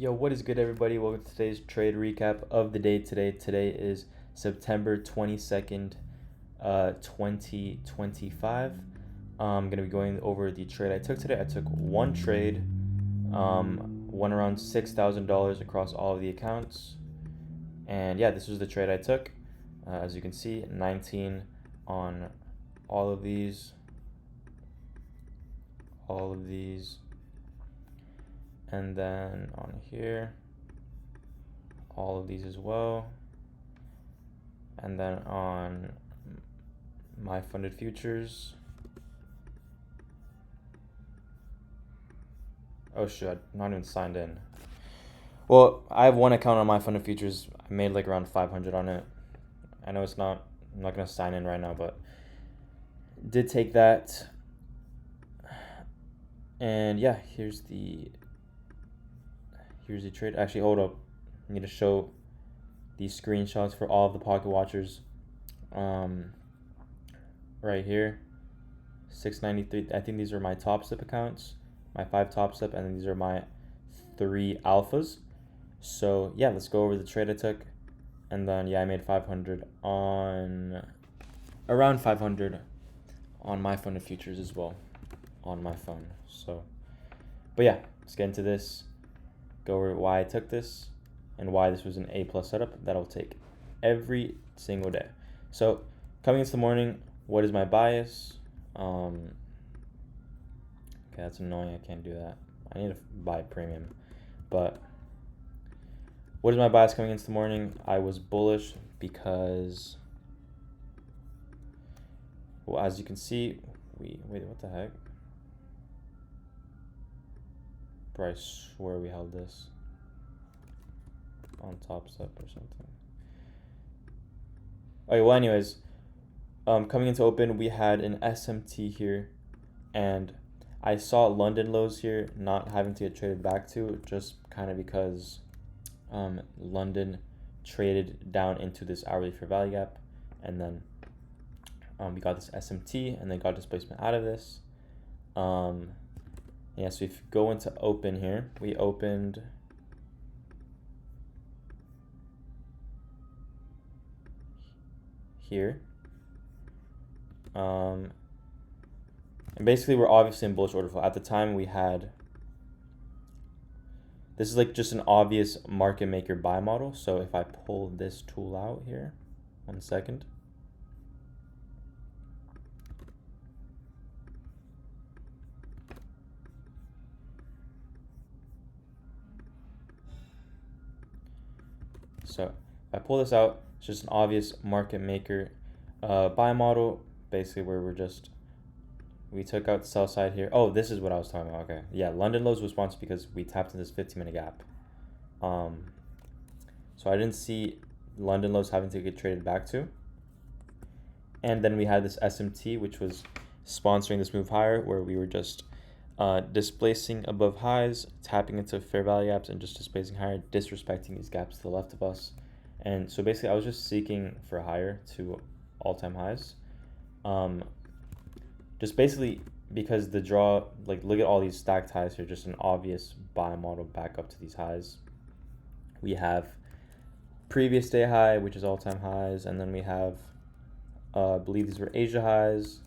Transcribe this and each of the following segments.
Yo, what is good, everybody? Welcome to today's trade recap of the day today. Today is September 22nd, 2025. I'm going to be going over the trade I took today. I took one trade, won around $6,000 across all of the accounts. And yeah, this was the trade I took. As you can see, 19 on all of these, and then on here, all of these as well, and then on my funded futures. Oh shoot, I'm not even signed in. Well, I have one account on my funded futures. I made like around 500 on it. I know I'm not gonna sign in right now, but did take that. And yeah, here's the trade. Actually, hold up. I need to show these screenshots for all of the pocket watchers. Right here, 693. I think these are my top step accounts, my 5 top step, and then these are my 3 alphas. So yeah, let's go over the trade I took, and then yeah, I made 500 on around 500 on my funded futures as well on my phone. So, but yeah, let's get into this. Go over why I took this and why this was an A+ setup that I'll take every single day. So coming into the morning, what is my bias? Okay, that's annoying. I can't do that. I need to buy premium. But what is my bias coming into the morning? I was bullish because, well, as you can see, wait, what the heck? Bro, I swear we held this on top step or something. Okay, well, anyways, coming into open, we had an SMT here, and I saw London lows here not having to get traded back to, just kind of because London traded down into this hourly fair value gap, and then we got this SMT, and then got displacement out of this. Yeah, so if you go into open here, we opened here. And basically we're obviously in bullish order flow. At the time we had, this is like just an obvious market maker buy model. So if I pull this tool out here, 1 second. So if I pull this out, it's just an obvious market maker buy model, basically where we took out the sell side here. Oh, this is what I was talking about. Okay, yeah, London lows was once because we tapped in this 15-minute gap. So I didn't see London lows having to get traded back to. And then we had this SMT, which was sponsoring this move higher, where we were just displacing above highs, tapping into fair value gaps, and just displacing higher, disrespecting these gaps to the left of us. And so basically I was just seeking for higher to all-time highs. Just basically because the draw, like, look at all these stacked highs here, just an obvious buy model back up to these highs. We have previous day high, which is all-time highs, and then we have, I believe these were Asia highs,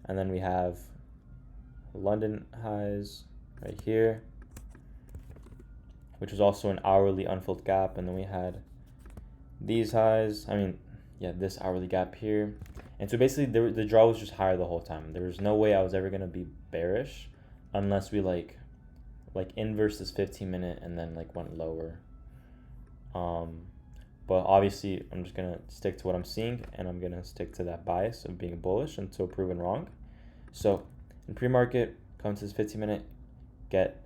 and then we have London highs right here, which was also an hourly unfilled gap, and then we had these highs, this hourly gap here. And so basically the draw was just higher the whole time. There was no way I was ever going to be bearish unless we like inverse this 15-minute and then like went lower. But obviously I'm just going to stick to what I'm seeing, and I'm going to stick to that bias of being bullish until proven wrong. So in pre-market, come to this 15-minute, get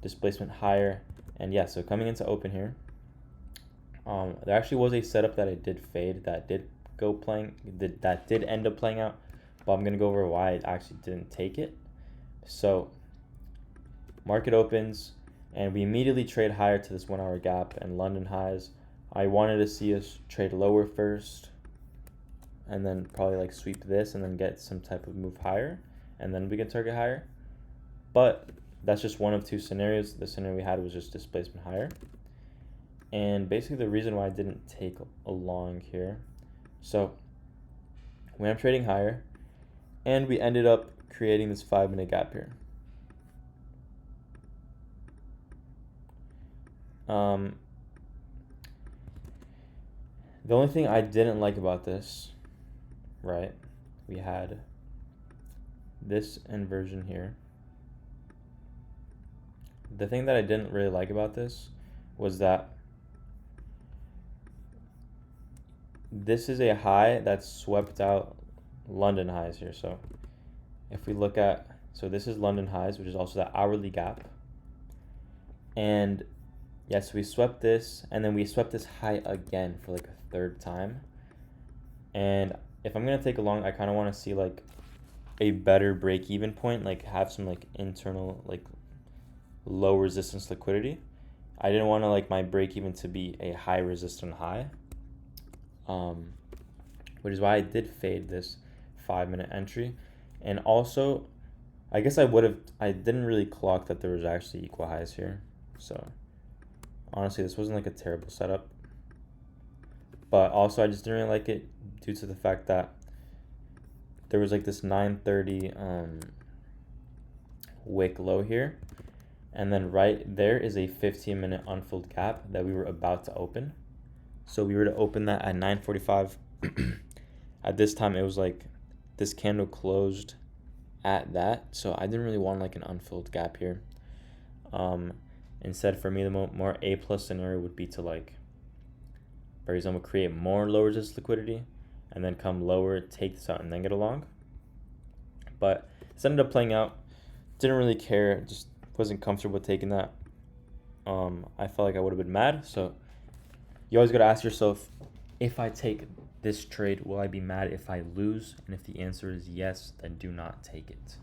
displacement higher, and yeah, so coming into open here, there actually was a setup that I did fade that did end up playing out, but I'm gonna go over why I actually didn't take it. So market opens, and we immediately trade higher to this 1 hour gap and London highs. I wanted to see us trade lower first, and then probably like sweep this and then get some type of move higher, and then we can target higher. But that's just one of two scenarios. The scenario we had was just displacement higher. And basically the reason why I didn't take a long here, so when I'm trading higher, and we ended up creating this 5-minute gap here. The only thing I didn't like about this, right, we had this inversion here. The thing that I didn't really like about this was that this is a high that swept out London highs here. So if we look at, so this is London highs, which is also the hourly gap. And yes, we swept this, and then we swept this high again for like a third time. And if I'm gonna take a long, I kind of want to see like a better break-even point, like have some like internal like low resistance liquidity. I didn't want to like my break-even to be a high resistance high, which is why I did fade this 5-minute entry. And also, I guess I didn't really clock that there was actually equal highs here. So honestly, this wasn't like a terrible setup. But also, I just didn't really like it due to the fact that there was like this 930 wick low here. And then right there is a 15-minute unfilled gap that we were about to open. So we were to open that at 9:45. At this time, it was like this candle closed at that. So I didn't really want like an unfilled gap here. Instead, for me, the more A+ scenario would be to like, for example, create more low resistance liquidity and then come lower, take this out, and then get a long. But this ended up playing out. Didn't really care. Just wasn't comfortable with taking that. I felt like I would have been mad. So you always got to ask yourself, if I take this trade, will I be mad if I lose? And if the answer is yes, then do not take it.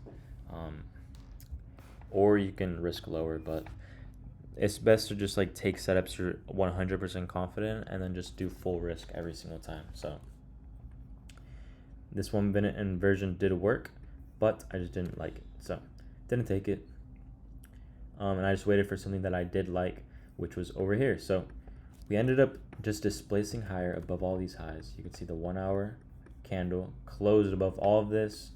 Or you can risk lower, but it's best to just like take setups you're 100% confident and then just do full risk every single time. So this 1-minute inversion did work, but I just didn't like it. So didn't take it. And I just waited for something that I did like, which was over here. So we ended up just displacing higher above all these highs. You can see the 1-hour candle closed above all of this,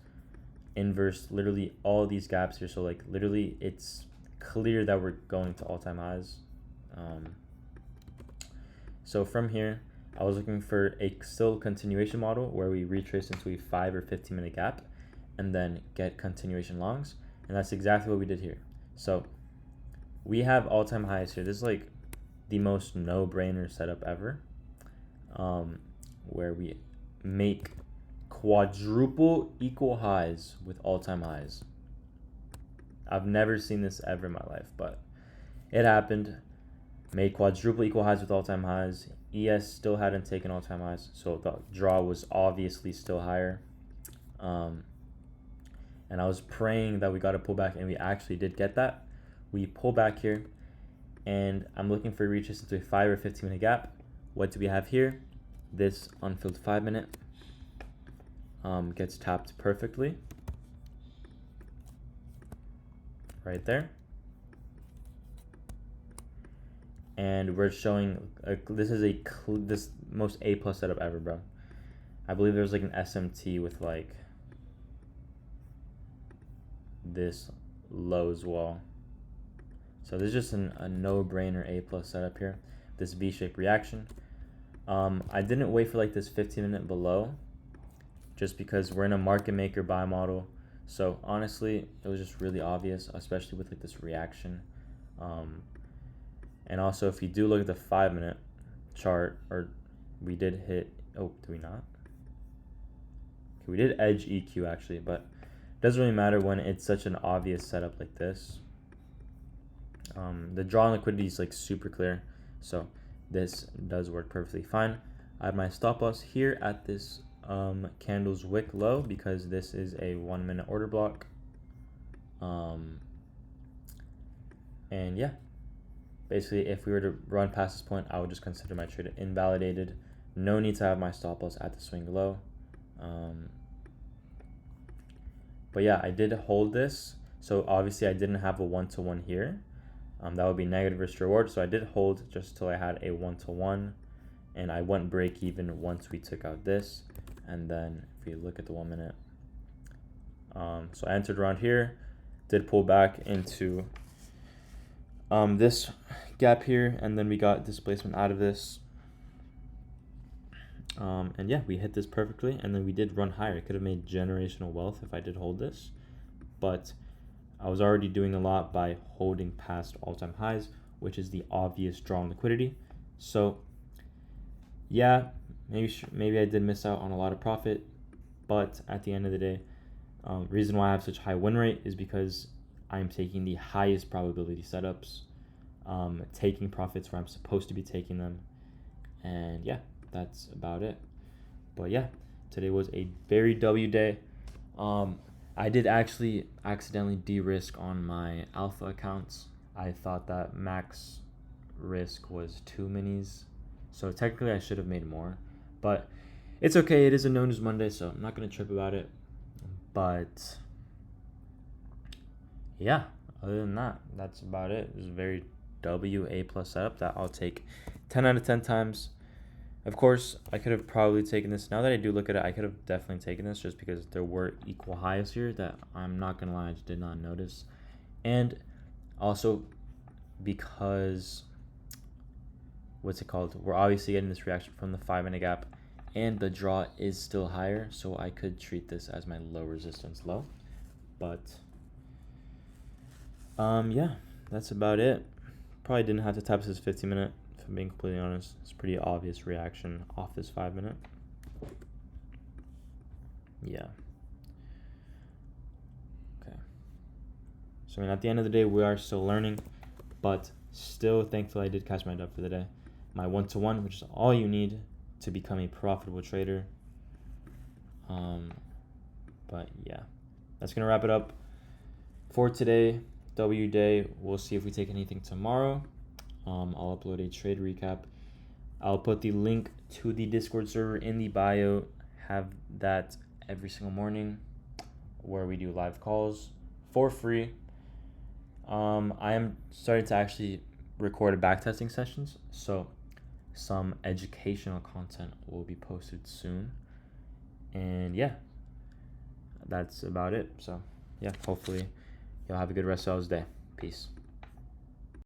inverse literally all these gaps here. So like literally it's clear that we're going to all-time highs. So from here, I was looking for a still continuation model where we retrace into a 5 or 15-minute gap and then get continuation longs. And that's exactly what we did here. So we have all-time highs here. This is like the most no-brainer setup ever, where we make quadruple equal highs with all-time highs. I've never seen this ever in my life, but it happened. Made quadruple equal highs with all-time highs. ES still hadn't taken all-time highs, so the draw was obviously still higher. And I was praying that we got to pull back, and we actually did get that. We pull back here, and I'm looking for reaches into a 5 or 15-minute gap. What do we have here? This unfilled 5-minute gets tapped perfectly right there. And we're showing this is this most A+ setup ever, bro. I believe there's like an SMT with like this low as well. So this is just a no-brainer A+ setup here. This V-shaped reaction. I didn't wait for like this 15-minute below, just because we're in a market maker buy model. So honestly, it was just really obvious, especially with like this reaction. And also, if you do look at the 5-minute chart, or we did hit, oh, did we not? Okay, we did edge EQ actually, but it doesn't really matter when it's such an obvious setup like this. The draw on liquidity is like super clear, so this does work perfectly fine. I have my stop loss here at this candle's wick low because this is a 1-minute order block. And yeah, basically if we were to run past this point, I would just consider my trade invalidated. No need to have my stop loss at the swing low. But yeah, I did hold this. So obviously I didn't have a 1-to-1 here. That would be negative risk reward. So I did hold just till I had a 1-to-1, and I went break even once we took out this. And then if we look at the 1 minute, so I entered around here, did pull back into this gap here, and then we got displacement out of this. And yeah, we hit this perfectly, and then we did run higher. I could have made generational wealth if I did hold this, but I was already doing a lot by holding past all-time highs, which is the obvious draw on liquidity. So yeah, maybe I did miss out on a lot of profit, but at the end of the day, reason why I have such high win rate is because I'm taking the highest probability setups, taking profits where I'm supposed to be taking them, and yeah, that's about it. But yeah, today was a very W day. I did actually accidentally de-risk on my alpha accounts. I thought that max risk was 2 minis, so technically I should have made more, but it's okay. It is a no news Monday, so I'm not going to trip about it. But yeah, other than that, that's about it. It was a very A+ setup that I'll take 10 out of 10 times. Of course, I could have probably taken this. Now that I do look at it, I could have definitely taken this just because there were equal highs here that I'm not going to lie, I just did not notice. And also because, what's it called? We're obviously getting this reaction from the 5-minute gap, and the draw is still higher, so I could treat this as my low resistance low. But yeah, that's about it. Probably didn't have to tap this 15-minute. If I'm being completely honest, it's a pretty obvious reaction off this 5-minute. Yeah. Okay. So I mean, at the end of the day, we are still learning, but still, thankfully, I did catch my dub for the day. My 1-to-1, which is all you need to become a profitable trader. But yeah, that's gonna wrap it up for today. W day. We'll see if we take anything tomorrow. I'll upload a trade recap. I'll put the link to the Discord server in the bio. Have that every single morning where we do live calls for free. I am starting to actually record backtesting sessions, so some educational content will be posted soon. And yeah, that's about it. So yeah, hopefully you'll have a good rest of y'all's day. Peace.